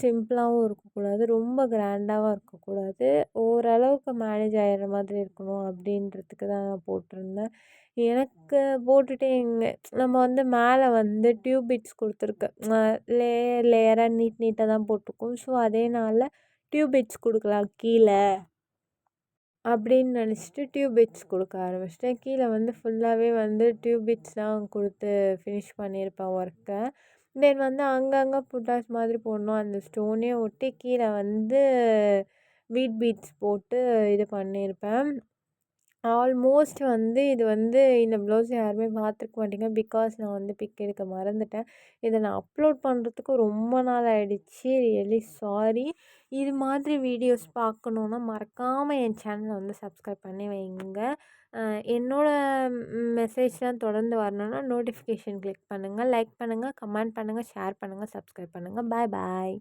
சிம்பிளாவும் இருக்கக்கூடாது. ரொம்ப கிராண்டாவும் இருக்கக்கூடாது. ஓரளவுக்கு மேனேஜ் ஆயிடுற மாதிரி இருக்கணும் அப்படின்றதுக்கு தான் நான் போட்டிருந்தேன். எனக்கு போட்டுட்டு நம்ம வந்து மேலே வந்து டியூப் பிட்ஸ் குடுத்துருக்கு. லேயர் லேயரா நீட்டா தான் போட்டிருக்கோம். ஸோ அதேனால டியூப் பிட்ஸ் குடுக்கலாம் கீழ. அப்படின்னு நினச்சிட்டு டியூப் பிட்ஸ் குடுக்க ஆரம்பிச்சுட்டேன். கீழ வந்து ஃபுல்லாவே வந்து டியூப் பிட்ஸ் தான் குடுத்து ஃபினிஷ் பண்ணியிருப்பேன் ஒர்க்க. தென் வந்து அங்கங்க புட்டாஸ் மாதிரி போடணும். அந்த ஸ்டோனே ஒட்டி கீழ வந்து வீட் பீட்ஸ் போட்டு இது பண்ணியிருப்பேன். ஆல்மோஸ்ட் வந்து இது வந்து இந்த ப்ளவுஸ் யாருமே பார்த்துருக்க மாட்டீங்க. பிகாஸ் நான் வந்து பிக் எடுக்க மறந்துட்டேன். இத நான் அப்லோட் பண்ணுறதுக்கு ரொம்ப நாள் ஆயிடுச்சு. Really sorry. இது மாதிரி வீடியோஸ் பார்க்கணுன்னா மறக்காம என் சேனல வந்து சப்ஸ்கிரைப் பண்ணி வைங்க. என்னோட மெசேஜ்லாம் தொடர்ந்து வரணுன்னா நோட்டிஃபிகேஷன் கிளிக் பண்ணுங்க. லைக் பண்ணுங்க, கமெண்ட் பண்ணுங்க, ஷேர் பண்ணுங்க, சப்ஸ்கிரைப் பண்ணுங்க. பாய் பாய்.